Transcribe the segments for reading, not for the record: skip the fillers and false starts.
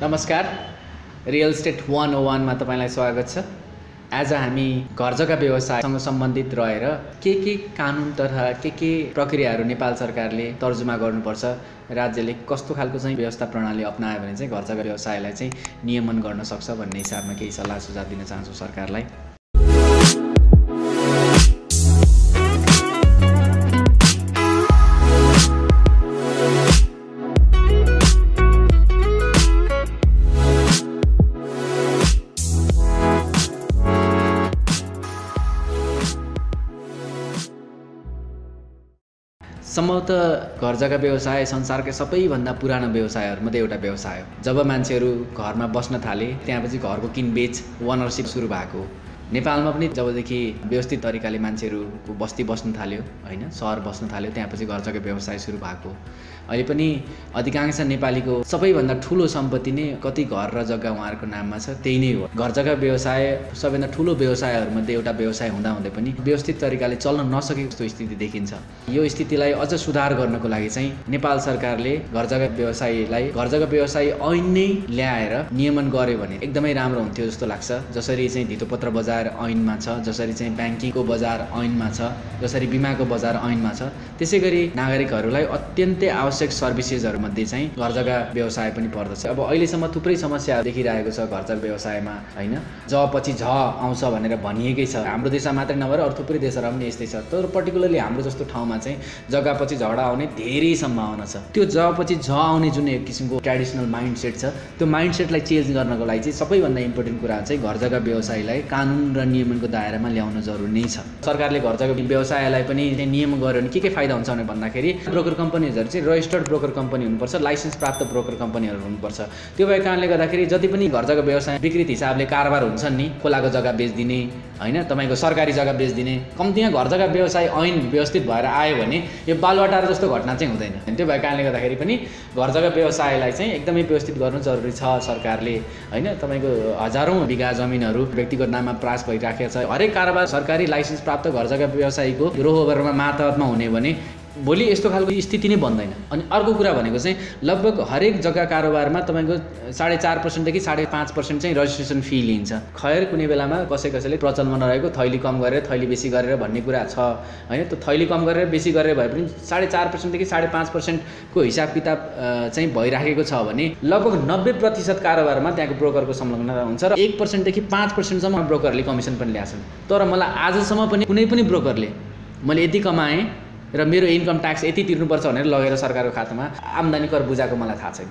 नमस्कार, real estate 101 मा तपाईलाई स्वागत छ। आज हामी घर जग्गा व्यवसायसँग सम्बन्धित रहेर के कानुन तथा के प्रक्रियाहरू नेपाल सरकारले तर्जुमा गर्नुपर्छ, राज्यले कस्तो खालको चाहिँ व्यवस्था प्रणाली अपनायो भने चाहिँ घर जग्गा व्यवसायलाई चाहिँ नियमन गर्न सक्छ भन्ने हिसाबमा केही सल्लाह सुझाव दिन चाहन्छु सरकारलाई। सम्भवतः घर जग्गा व्यवसाय संसारकै सबैभन्दा पुरानो व्यवसायहरूमध्ये एउटा व्यवसाय हो। जब मान्छेहरू घरमा बस्न थाले त्यसपछि घरको किनबेच ओनरसिप सुरु भएको हो। नेपालमा पनि जबदेखि व्यवस्थित तरिकाले मान्छेहरूको बस्ती बस्न थाल्यो हैन, सहर बस्न थाल्यो त्यसपछि घर जग्गा व्यवसाय सुरु भएको। अहिले पनि अधिकांश नेपालीको सबैभन्दा ठुलो सम्पत्ति नै कति घर र जग्गा उहाँहरूको नाममा छ, त्यही नै हो। घर जग्गा व्यवसाय सबैभन्दा ठुलो व्यवसायहरूमध्ये एउटा व्यवसाय हुँदाहुँदै पनि व्यवस्थित तरिकाले चल्न नसकेको जस्तो स्थिति देखिन्छ। यो स्थितिलाई अझ सुधार गर्नको लागि चाहिँ नेपाल सरकारले घर जग्गा व्यवसाय ऐन नै ल्याएर नियमन गर्यो भने एकदमै राम्रो हुन्थ्यो जस्तो लाग्छ। जसरी चाहिँ धितोपत्र बजार ऐनमा छ, जसरी चाहिँ ब्याङ्किङको बजार ऐनमा छ, जसरी बिमाको बजार ऐनमा छ, त्यसैगरी नागरिकहरूलाई अत्यन्तै आवश्यक सर्भिसेसहरूमध्ये चाहिँ घर जग्गा व्यवसाय पनि पर्दछ। अब अहिलेसम्म थुप्रै समस्या देखिरहेको छ घर जग्गा व्यवसायमा हैन। ज पछि झ आउँछ भनेर भनिएकै छ। हाम्रो देशमा मात्रै नभएर अरू थुप्रै देशहरूमा पनि यस्तै छ। तर पर्टिकुलरली हाम्रो जस्तो ठाउँमा चाहिँ जग्गा पछि झगडा आउने धेरै सम्भावना छ। त्यो ज पछि झ आउने जुन एक किसिमको ट्रेडिसनल माइन्डसेट छ, त्यो माइन्डसेटलाई चेन्ज गर्नको लागि चाहिँ सबैभन्दा इम्पोर्टेन्ट कुरा चाहिँ घर जग्गा व्यवसायलाई कानुन र नियमनको दायरामा ल्याउन जरुरी नै छ। सरकारले घर जग्गा व्यवसायलाई पनि नियम गर्यो भने के फाइदा हुन्छ भने भन्दाखेरि ब्रोकर कम्पनीहरू चाहिँ रजिस्टर्ड ब्रोकर कम्पनी हुनुपर्छ, लाइसेन्स प्राप्त ब्रोकर कम्पनीहरू हुनुपर्छ। त्यो भएको कारणले गर्दाखेरि जति पनि घर जग्गा व्यवसाय विकृत हिसाबले कारोबार हुन्छन् नि, खोलाको जग्गा बेच्दिने हैन, तपाईको सरकारी जग्गा बेच्दिने, कम्तीमा घर जग्गा व्यवसाय ऐन व्यवस्थित भएर आयो भने यो बालुवाटार जस्तो घटना चाहिँ हुँदैन। त्यो भएको कारणले गर्दाखेरि पनि घर जग्गा व्यवसायलाई चाहिँ एकदमै व्यवस्थित गर्नु जरुरी छ सरकारले हैन। तपाईको हजारौं बिघा जमिनहरू व्यक्तिगत नाममा प्रास भइराखेको छ। हरेक कारोबार सरकारी लाइसेन्स प्राप्त घर जग्गा व्यवसायीको रोहबरमा मातहतमा हुने भने भोलि यस्तो खालको स्थिति नै बन्दैन। अनि अर्को कुरा भनेको चाहिँ लगभग हरेक जग्गा कारोबारमा तपाईको 4.5% देखि 5.5% चाहिँ रजिस्ट्रेसन फी लिन्छ। खैर कुनै बेलामा कसैले प्रचलनमा नरहेको थैली कम गरेर थैली बेसी गरेर भन्ने कुरा छ हैन। त्यो थैली कम गरेर बेसी गरेर भए पनि 4.5% देखि 5.5% को हिसाब किताब चाहिँ भइराखेको छ भने लगभग 90% कारोबारमा त्यहाँको ब्रोकरको संलग्नता हुन्छ र 1% देखि 5% सम्म ब्रोकरले कमिसन पनि ल्याछन्। तर मलाई आजसम्म पनि कुनै पनि ब्रोकरले मैले यति कमाएँ र मेरो इन्कम ट्याक्स यति तिर्नुपर्छ भनेर लगेर सरकारको खातामा आम्दानी कर बुझाएको मलाई थाहा छैन।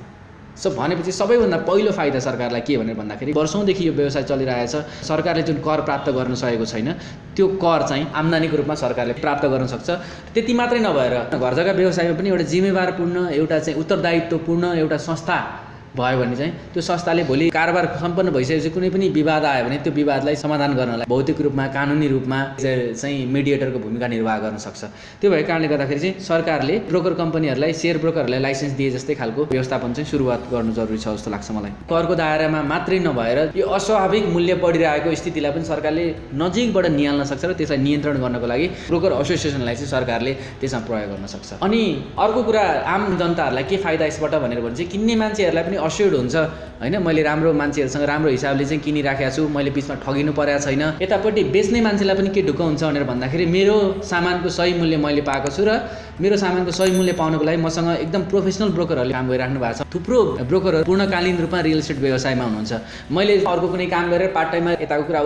सो भनेपछि सबैभन्दा पहिलो फाइदा सरकारलाई के भनेर भन्दाखेरि वर्षौंदेखि यो व्यवसाय चलिरहेछ, सरकारले जुन कर प्राप्त गर्न सकेको छैन त्यो कर चाहिँ आम्दानीको रूपमा सरकारले प्राप्त गर्न सक्छ। त्यति मात्रै नभएर घर जग्गा व्यवसायमा पनि एउटा जिम्मेवारपूर्ण, एउटा चाहिँ उत्तरदायित्वपूर्ण एउटा संस्था भयो भने चाहिँ त्यो संस्थाले भोलि कारोबार सम्पन्न भइसकेपछि कुनै पनि विवाद आयो भने त्यो विवादलाई समाधान गर्नलाई भौतिक रूपमा, कानुनी रूपमा चाहिँ मिडिएटरको भूमिका निर्वाह गर्न सक्छ। त्यो भएको कारणले गर्दाखेरि चाहिँ सरकारले ब्रोकर कम्पनीहरूलाई, शेयर ब्रोकरहरूलाई लाइसेन्स दिए जस्तै खालको व्यवस्थापन चाहिँ सुरुवात गर्नु जरुरी छ जस्तो लाग्छ मलाई। करको दायरामा मात्रै नभएर यो अस्वाभाविक मूल्य बढिरहेको स्थितिलाई पनि सरकारले नजिकबाट निहाल्न सक्छ र त्यसलाई नियन्त्रण गर्नको लागि ब्रोकर एसोसिएसनलाई चाहिँ सरकारले त्यसमा प्रयोग गर्न सक्छ। अनि अर्को कुरा आम जनताहरूलाई के फाइदा यसबाट भनेर भने चाहिँ किन्ने मान्छेहरूलाई पनि अस्योर्ड हुन्छ हैन। मैले राम्रो मान्छेहरूसँग राम्रो हिसाबले चाहिँ किनिराखेको छु, मैले बिचमा ठगिनु परेको छैन। यतापट्टि बेच्ने मान्छेलाई पनि के ढुक्क हुन्छ भनेर भन्दाखेरि मेरो सामानको सही मूल्य मैले पाएको छु र मेरो सामानको सही मूल्य पाउनको लागि मसँग एकदम प्रोफेसनल ब्रोकरहरूले काम गरिराख्नु भएको छ। थुप्रो ब्रोकरहरू पूर्णकालीन रूपमा रियल एस्टेट व्यवसायमा हुनुहुन्छ। मैले अर्को कुनै काम गरेर पार्ट टाइममा यताको कुरा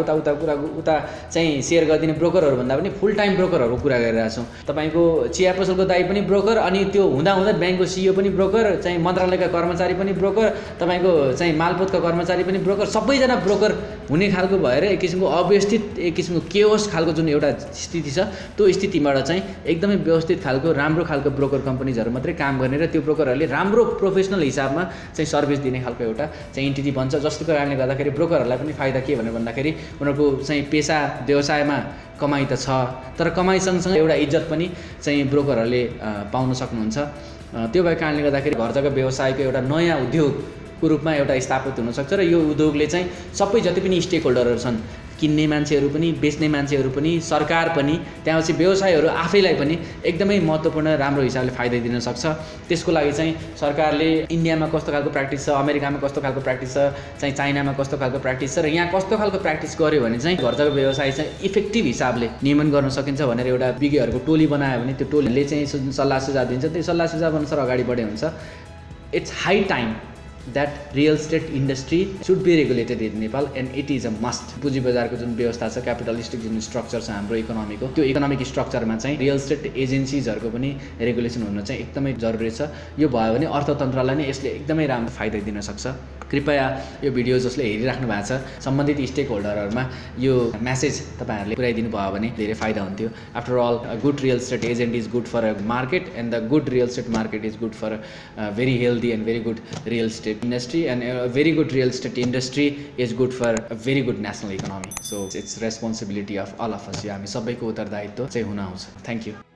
उता चाहिँ सेयर गरिदिने ब्रोकरहरू भन्दा पनि फुल टाइम ब्रोकरहरूको कुरा गरिरहेको छु। तपाईको चिया पसलको दाइ पनि ब्रोकर, अनि त्यो हुँदा ब्याङ्कको सिइओ पनि ब्रोकर, चाहिँ मन्त्रालयका कर्मचारी पनि ब्रोकर, तपाईको चाहिँ मालपोतका कर्मचारी पनि ब्रोकर, सबैजना ब्रोकर हुने खालको भएर एक किसिमको अव्यवस्थित, एक किसिमको केओस खालको जुन एउटा स्थिति छ, त्यो स्थितिबाट चाहिँ एकदमै व्यवस्थित खालको राम्रो खालको ब्रोकर कम्पनीजहरू मात्रै काम गर्ने र त्यो ब्रोकरहरूले राम्रो प्रोफेसनल हिसाबमा चाहिँ सर्भिस दिने खालको एउटा चाहिँ एन्टिटी बन्छ। जसको कारणले गर्दाखेरि ब्रोकरहरूलाई पनि फाइदा के भनेर भन्दाखेरि उनीहरूको चाहिँ पेसा व्यवसायमा कमाइ त छ, तर कमाइ सँगसँगै एउटा इज्जत पनि चाहिँ ब्रोकरहरूले पाउन सक्नुहुन्छ। त्यो भएको कारणले गर्दाखेरि घर जग्गा व्यवसायको एउटा नयाँ उद्योगको रूपमा एउटा स्थापित हुन सक्छ र यो उद्योगले चाहिँ सबै जति पनि स्टेक होल्डरहरू छन् किन्ने मान्छेहरू पनि बेच्ने मान्छेहरू पनि सरकार पनि त्यसपछि व्यवसायहरू आफैलाई पनि एकदमै महत्त्वपूर्ण राम्रो हिसाबले फाइदा दिन सक्छ। त्यसको लागि चाहिँ सरकारले इन्डियामा कस्तो खालको प्र्याक्टिस छ, अमेरिकामा कस्तो खालको प्र्याक्टिस छ, चाहिँ चाइनामा कस्तो खालको प्र्याक्टिस छ र यहाँ कस्तो खालको प्र्याक्टिस गर्यो भने चाहिँ घर जग्गा व्यवसाय चाहिँ इफेक्टिभ हिसाबले नियमन गर्न सकिन्छ भनेर एउटा विज्ञहरूको टोली बनायो भने त्यो टोलीले चाहिँ सल्लाह सुझाव दिन्छ। त्यो सल्लाह सुझाव अनुसार अगाडि बढे हुन्छ। It's high time that real estate industry should be regulated in Nepal and it is a must। पुँजी बजारको जुन व्यवस्था छ, क्यापिटलिस्टिक जुन स्ट्रक्चर छ हाम्रो इकोनोमीको, त्यो इकोनोमिक स्ट्रक्चरमा चाहिँ रियल इस्टेट एजेन्सीजहरूको पनि रेगुलेसन हुन चाहिँ एकदमै जरुरी छ। यो भयो भने अर्थतन्त्रलाई नै यसले एकदमै राम्रो फाइदा दिन सक्छ। कृपया यो भिडियो जसले हेरिराख्नु भएको छ सम्बन्धित स्टेक होल्डरहरूमा यो मेसेज तपाईहरुले पुर्याइदिनु भयो भने धेरै फाइदा हुन्थ्यो। After all a good real estate agent is good for a market and the good real estate market is good for very healthy and very good real estate industry, and a very good real estate industry is good for a very good national economy. So it's responsibility of all of us। यो हामी सबैको उत्तरदायित्व चाहिँ हुन आउँछ। Thank you.